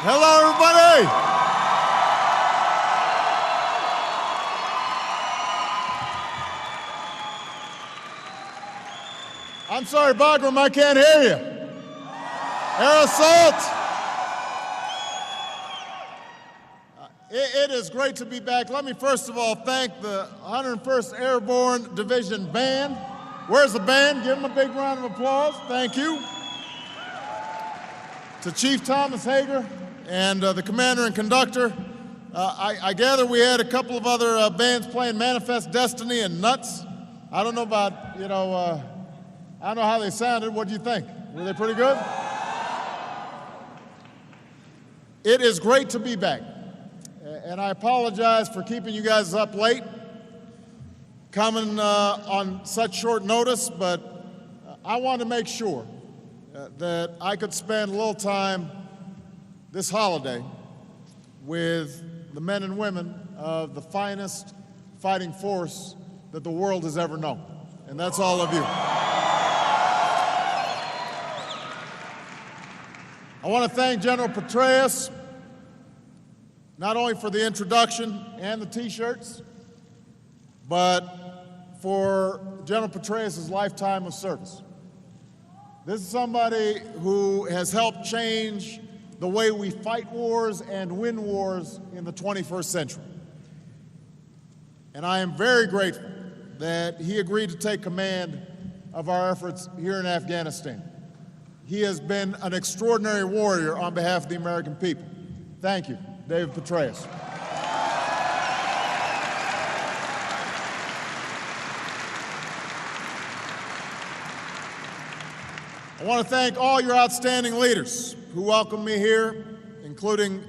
Hello, everybody. I'm sorry, Bagram, I can't hear you. Air assault. It is great to be back. Let me first of all thank the 101st Airborne Division Band. Where's the band? Give them a big round of applause. Thank you. To Chief Thomas Hager and the commander and conductor. I gather we had a couple of other bands playing Manifest Destiny and Nuts. I don't know about, I don't know how they sounded. What do you think? Were they pretty good? It is great to be back. And I apologize for keeping you guys up late, coming on such short notice, but I want to make sure that I could spend a little time this holiday with the men and women of the finest fighting force that the world has ever known, and that's all of you. I want to thank General Petraeus, not only for the introduction and the T-shirts, but for General Petraeus' lifetime of service. This is somebody who has helped change the way we fight wars and win wars in the 21st century. And I am very grateful that he agreed to take command of our efforts here in Afghanistan. He has been an extraordinary warrior on behalf of the American people. Thank you, David Petraeus. I want to thank all your outstanding leaders who welcomed me here, including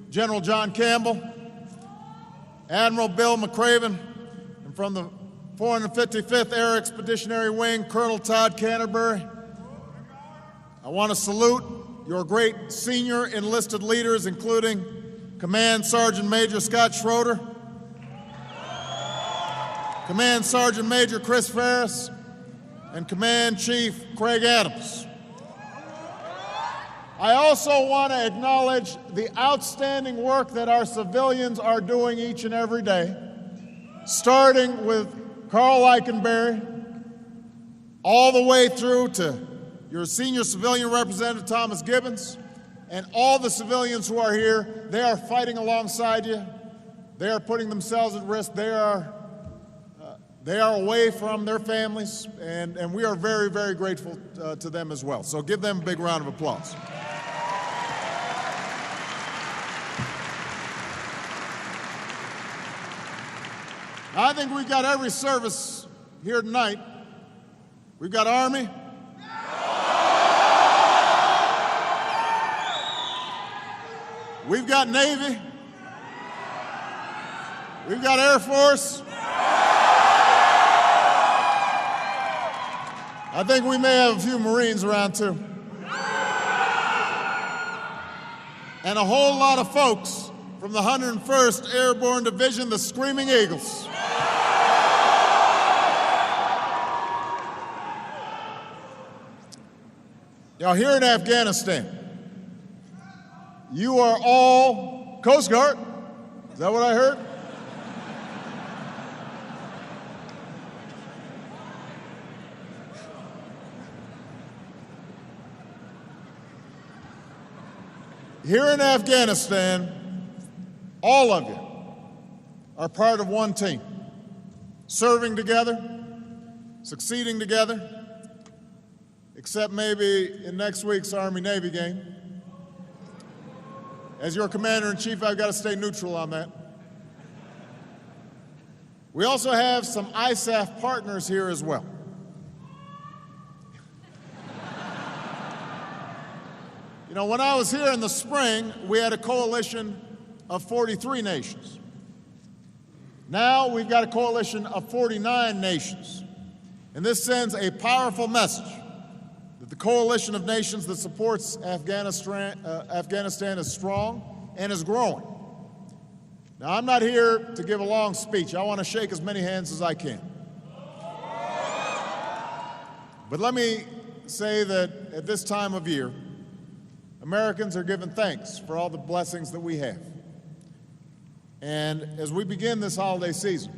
General John Campbell, Admiral Bill McCraven, and from the 455th Air Expeditionary Wing, Colonel Todd Canterbury. I want to salute your great senior enlisted leaders, including Command Sergeant Major Scott Schroeder, Command Sergeant Major Chris Ferris, and Command Chief Craig Adams. I also want to acknowledge the outstanding work that our civilians are doing each and every day, starting with Carl Eikenberry, all the way through to your senior civilian representative, Thomas Gibbons, and all the civilians who are here. They are fighting alongside you. They are putting themselves at risk. They are away from their families, and we are very, very grateful to them as well. So give them a big round of applause. I think we've got every service here tonight. We've got Army. We've got Navy. We've got Air Force. I think we may have a few Marines around too. And a whole lot of folks from the 101st Airborne Division, the Screaming Eagles. Now, here in Afghanistan, you are all Coast Guard. Is that what I heard? Here in Afghanistan, all of you are part of one team, serving together, succeeding together, except maybe in next week's Army-Navy game. As your commander-in-chief, I've got to stay neutral on that. We also have some ISAF partners here as well. You know, when I was here in the spring, we had a coalition of 43 nations. Now we've got a coalition of 49 nations. And this sends a powerful message that the coalition of nations that supports Afghanistan is strong and is growing. Now, I'm not here to give a long speech. I want to shake as many hands as I can. But let me say that at this time of year, Americans are giving thanks for all the blessings that we have. And as we begin this holiday season,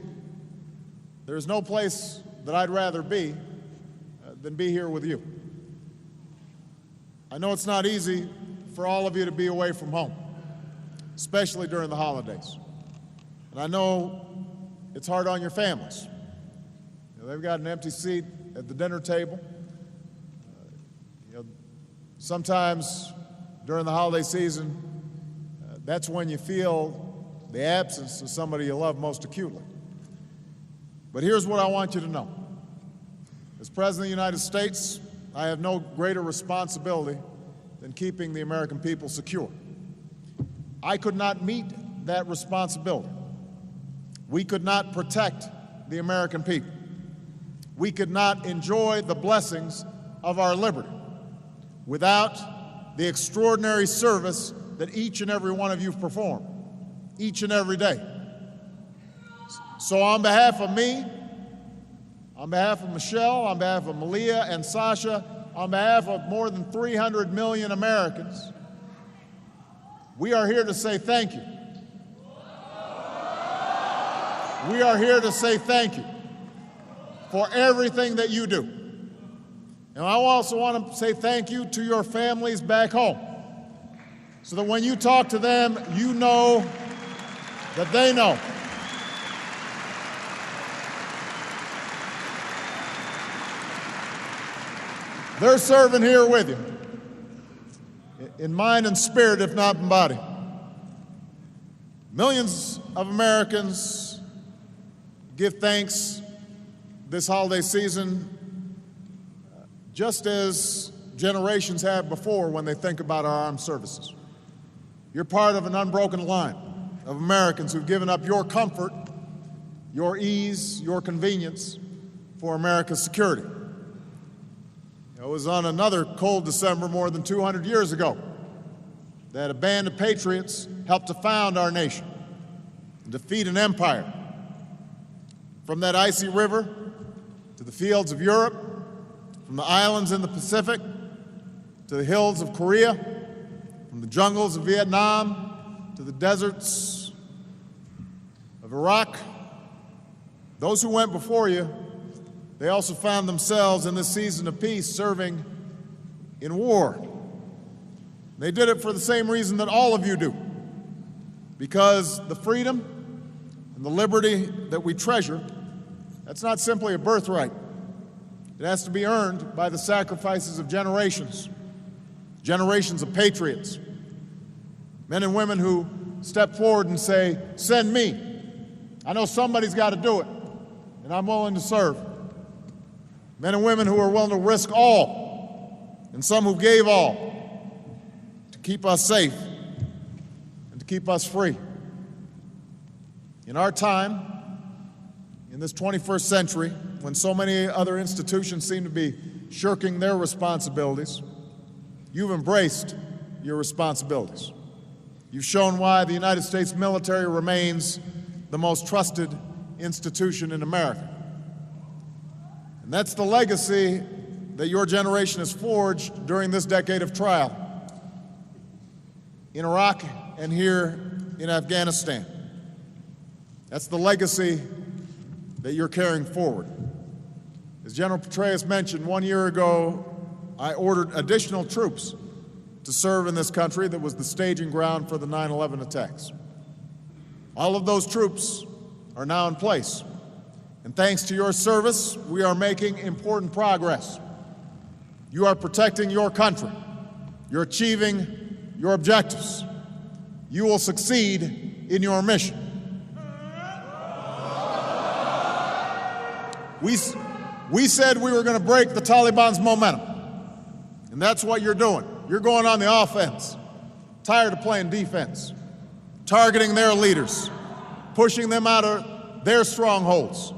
there is no place that I'd rather be than be here with you. I know it's not easy for all of you to be away from home, especially during the holidays. And I know it's hard on your families. They've got an empty seat at the dinner table. Sometimes during the holiday season, that's when you feel the absence of somebody you love most acutely. But here's what I want you to know. As President of the United States, I have no greater responsibility than keeping the American people secure. I could not meet that responsibility. We could not protect the American people. We could not enjoy the blessings of our liberty without the extraordinary service that each and every one of you perform, each and every day. So on behalf of me, on behalf of Michelle, on behalf of Malia and Sasha, on behalf of more than 300 million Americans, we are here to say thank you. We are here to say thank you for everything that you do. And I also want to say thank you to your families back home, so that when you talk to them, you know that they know. They're serving here with you, in mind and spirit, if not in body. Millions of Americans give thanks this holiday season, just as generations have before when they think about our armed services. You're part of an unbroken line of Americans who've given up your comfort, your ease, your convenience for America's security. It was on another cold December more than 200 years ago that a band of patriots helped to found our nation and defeat an empire. From that icy river to the fields of Europe, from the islands in the Pacific to the hills of Korea, from the jungles of Vietnam to the deserts of Iraq, those who went before you, they also found themselves in this season of peace serving in war. They did it for the same reason that all of you do, because the freedom and the liberty that we treasure, that's not simply a birthright. It has to be earned by the sacrifices of generations of patriots, men and women who step forward and say, send me. I know somebody's got to do it, and I'm willing to serve. Men and women who are willing to risk all, and some who gave all, to keep us safe and to keep us free. In our time, in this 21st century, when so many other institutions seem to be shirking their responsibilities, you've embraced your responsibilities. You've shown why the United States military remains the most trusted institution in America. And that's the legacy that your generation has forged during this decade of trial in Iraq and here in Afghanistan. That's the legacy that you're carrying forward. As General Petraeus mentioned, 1 year ago, I ordered additional troops to serve in this country that was the staging ground for the 9/11 attacks. All of those troops are now in place. And thanks to your service, we are making important progress. You are protecting your country. You're achieving your objectives. You will succeed in your mission. We said we were going to break the Taliban's momentum, and that's what you're doing. You're going on the offense, tired of playing defense, targeting their leaders, pushing them out of their strongholds.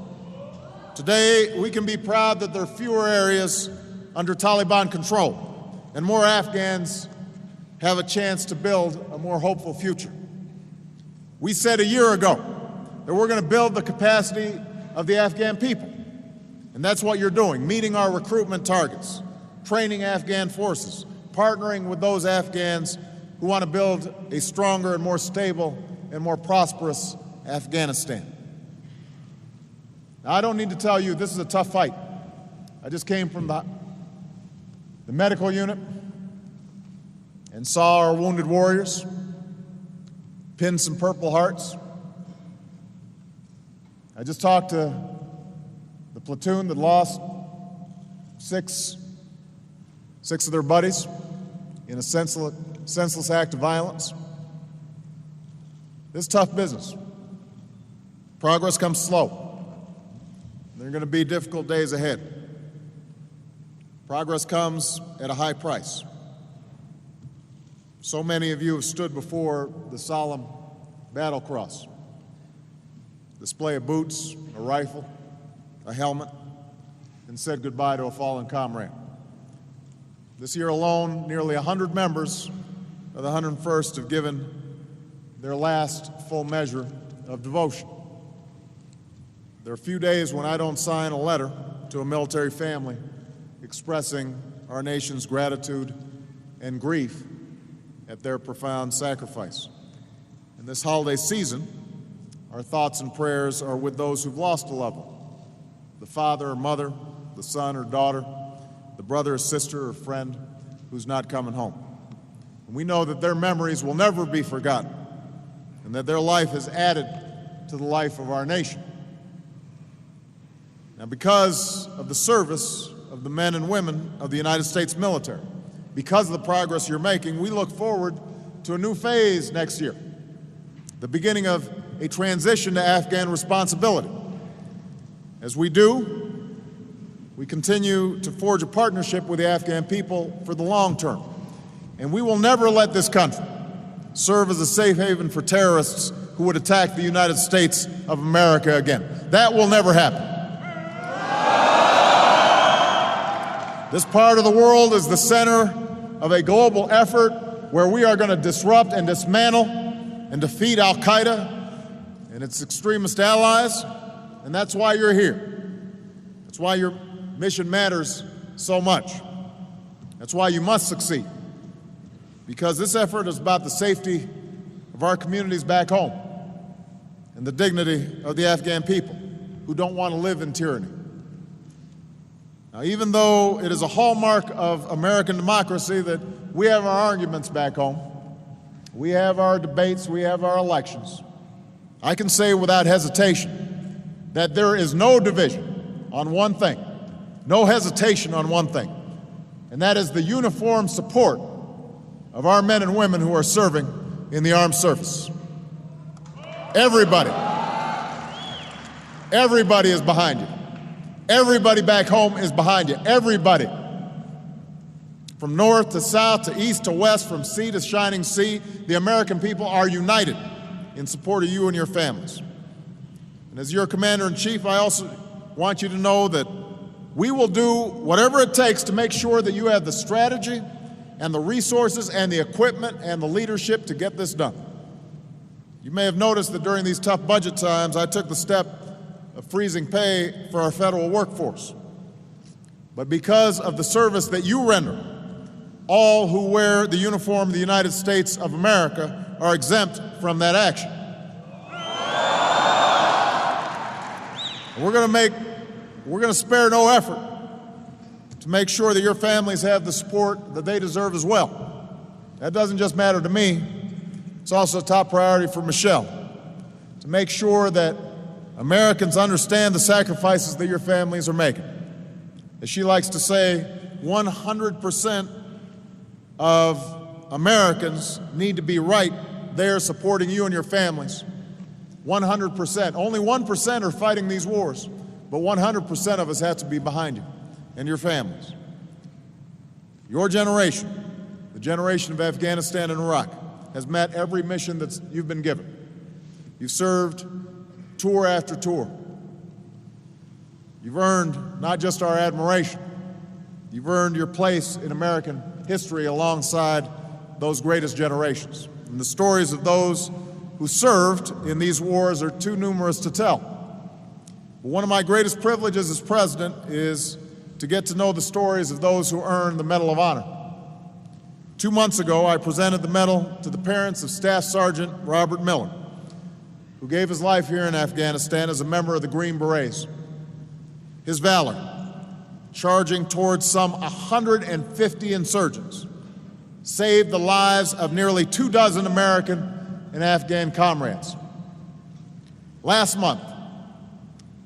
Today, we can be proud that there are fewer areas under Taliban control, and more Afghans have a chance to build a more hopeful future. We said a year ago that we're going to build the capacity of the Afghan people, and that's what you're doing, meeting our recruitment targets, training Afghan forces, partnering with those Afghans who want to build a stronger and more stable and more prosperous Afghanistan. Now, I don't need to tell you this is a tough fight. I just came from the medical unit and saw our wounded warriors, pinned some Purple Hearts. I just talked to the platoon that lost six of their buddies in a senseless act of violence. This is tough business. Progress comes slow. There are going to be difficult days ahead. Progress comes at a high price. So many of you have stood before the solemn battle cross. Display of boots, a rifle, a helmet, and said goodbye to a fallen comrade. This year alone, nearly 100 members of the 101st have given their last full measure of devotion. There are few days when I don't sign a letter to a military family expressing our nation's gratitude and grief at their profound sacrifice. In this holiday season, our thoughts and prayers are with those who've lost a loved one, the father or mother, the son or daughter, the brother or sister or friend who's not coming home. And we know that their memories will never be forgotten and that their life has added to the life of our nation. Now, because of the service of the men and women of the United States military, because of the progress you're making, we look forward to a new phase next year, the beginning of a transition to Afghan responsibility. As we do, we continue to forge a partnership with the Afghan people for the long term. And we will never let this country serve as a safe haven for terrorists who would attack the United States of America again. That will never happen. This part of the world is the center of a global effort where we are going to disrupt and dismantle and defeat al-Qaeda and its extremist allies, and that's why you're here. That's why your mission matters so much. That's why you must succeed, because this effort is about the safety of our communities back home and the dignity of the Afghan people who don't want to live in tyranny. Now, even though it is a hallmark of American democracy that we have our arguments back home, we have our debates, we have our elections, I can say without hesitation that there is no division on one thing, no hesitation on one thing, and that is the uniform support of our men and women who are serving in the armed services. Everybody is behind you. Everybody back home is behind you. Everybody. From north to south to east to west, from sea to shining sea, the American people are united in support of you and your families. And as your commander-in-chief, I also want you to know that we will do whatever it takes to make sure that you have the strategy and the resources and the equipment and the leadership to get this done. You may have noticed that during these tough budget times, I took the step of freezing pay for our federal workforce. But because of the service that you render, all who wear the uniform of the United States of America are exempt from that action. We're going to spare no effort to make sure that your families have the support that they deserve as well. That doesn't just matter to me, it's also a top priority for Michelle, to make sure that Americans understand the sacrifices that your families are making. As she likes to say, 100% of Americans need to be right there supporting you and your families. 100%. Only 1% are fighting these wars, but 100% of us have to be behind you and your families. Your generation, the generation of Afghanistan and Iraq, has met every mission that you've been given. You've served tour after tour. You've earned not just our admiration, you've earned your place in American history alongside those greatest generations. And the stories of those who served in these wars are too numerous to tell. But one of my greatest privileges as president is to get to know the stories of those who earned the Medal of Honor. 2 months ago, I presented the medal to the parents of Staff Sergeant Robert Miller, who gave his life here in Afghanistan as a member of the Green Berets. His valor, charging towards some 150 insurgents, saved the lives of nearly 24 American and Afghan comrades. Last month,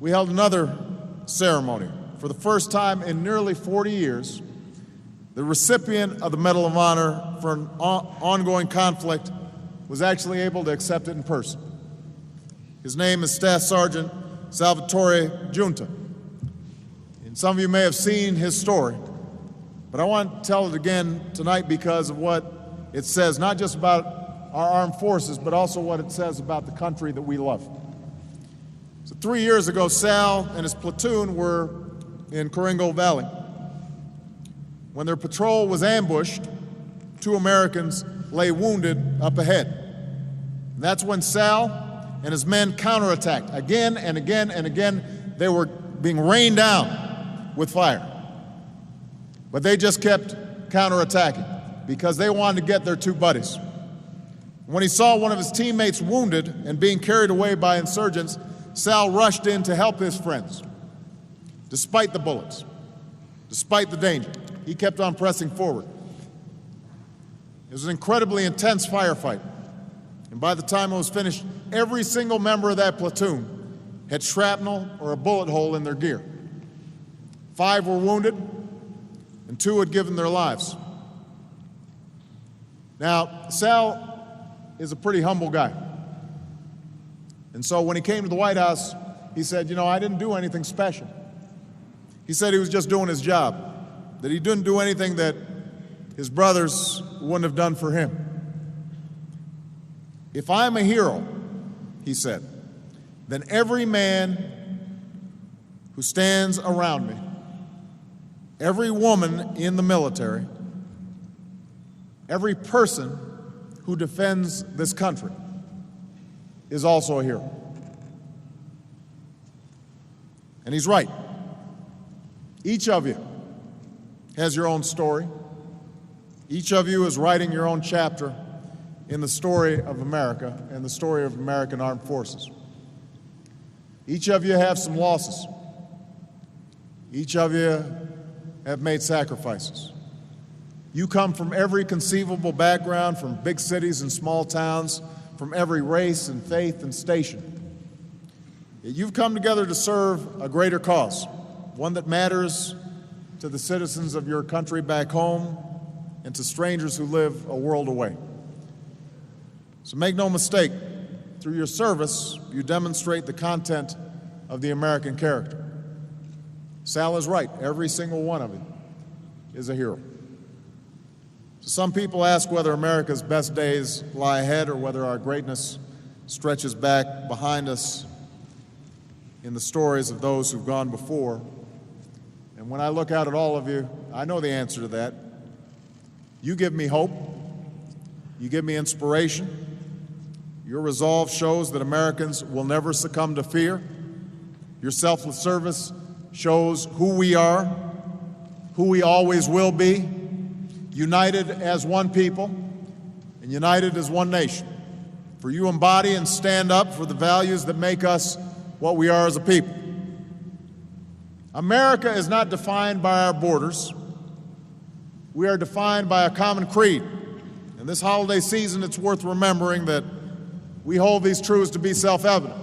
we held another ceremony. For the first time in nearly 40 years, the recipient of the Medal of Honor for an ongoing conflict was actually able to accept it in person. His name is Staff Sergeant Salvatore Giunta. And some of you may have seen his story, but I want to tell it again tonight because of what it says, not just about our armed forces, but also what it says about the country that we love. So 3 years ago, Sal and his platoon were in Coringo Valley. When their patrol was ambushed, 2 Americans lay wounded up ahead. And that's when Sal and his men counterattacked. Again and again and again, they were being rained down with fire. But they just kept counterattacking because they wanted to get their 2 buddies. When he saw one of his teammates wounded and being carried away by insurgents, Sal rushed in to help his friends. Despite the bullets, despite the danger, he kept on pressing forward. It was an incredibly intense firefight. And by the time it was finished, every single member of that platoon had shrapnel or a bullet hole in their gear. 5 were wounded, and 2 had given their lives. Now, Sal is a pretty humble guy. And so when he came to the White House, he said, you know, I didn't do anything special. He said he was just doing his job, that he didn't do anything that his brothers wouldn't have done for him. If I'm a hero, he said, then every man who stands around me, every woman in the military, every person who defends this country is also a hero. And he's right. Each of you has your own story. Each of you is writing your own chapter in the story of America and the story of American armed forces. Each of you have some losses. Each of you have made sacrifices. You come from every conceivable background, from big cities and small towns, from every race and faith and station. Yet you've come together to serve a greater cause, one that matters to the citizens of your country back home and to strangers who live a world away. So make no mistake, through your service, you demonstrate the content of the American character. Sal is right. Every single one of you is a hero. So some people ask whether America's best days lie ahead or whether our greatness stretches back behind us in the stories of those who've gone before. And when I look out at all of you, I know the answer to that. You give me hope. You give me inspiration. Your resolve shows that Americans will never succumb to fear. Your selfless service shows who we are, who we always will be, united as one people and united as one nation. For you embody and stand up for the values that make us what we are as a people. America is not defined by our borders. We are defined by a common creed. And this holiday season, it's worth remembering that we hold these truths to be self-evident.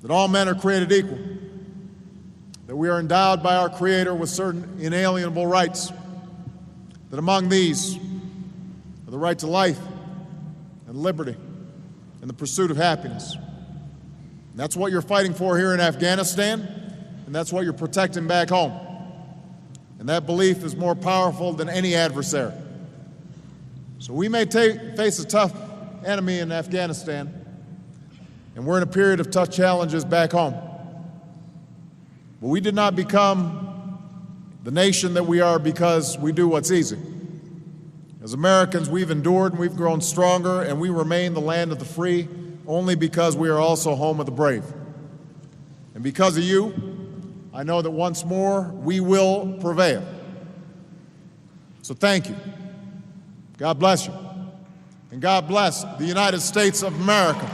That all men are created equal. That we are endowed by our Creator with certain inalienable rights. That among these are the right to life and liberty and the pursuit of happiness. And that's what you're fighting for here in Afghanistan, and that's what you're protecting back home. And that belief is more powerful than any adversary. So we may face a tough enemy in Afghanistan, and we're in a period of tough challenges back home. But we did not become the nation that we are because we do what's easy. As Americans, we've endured and we've grown stronger, and we remain the land of the free only because we are also home of the brave. And because of you, I know that once more we will prevail. So thank you. God bless you. And God bless the United States of America.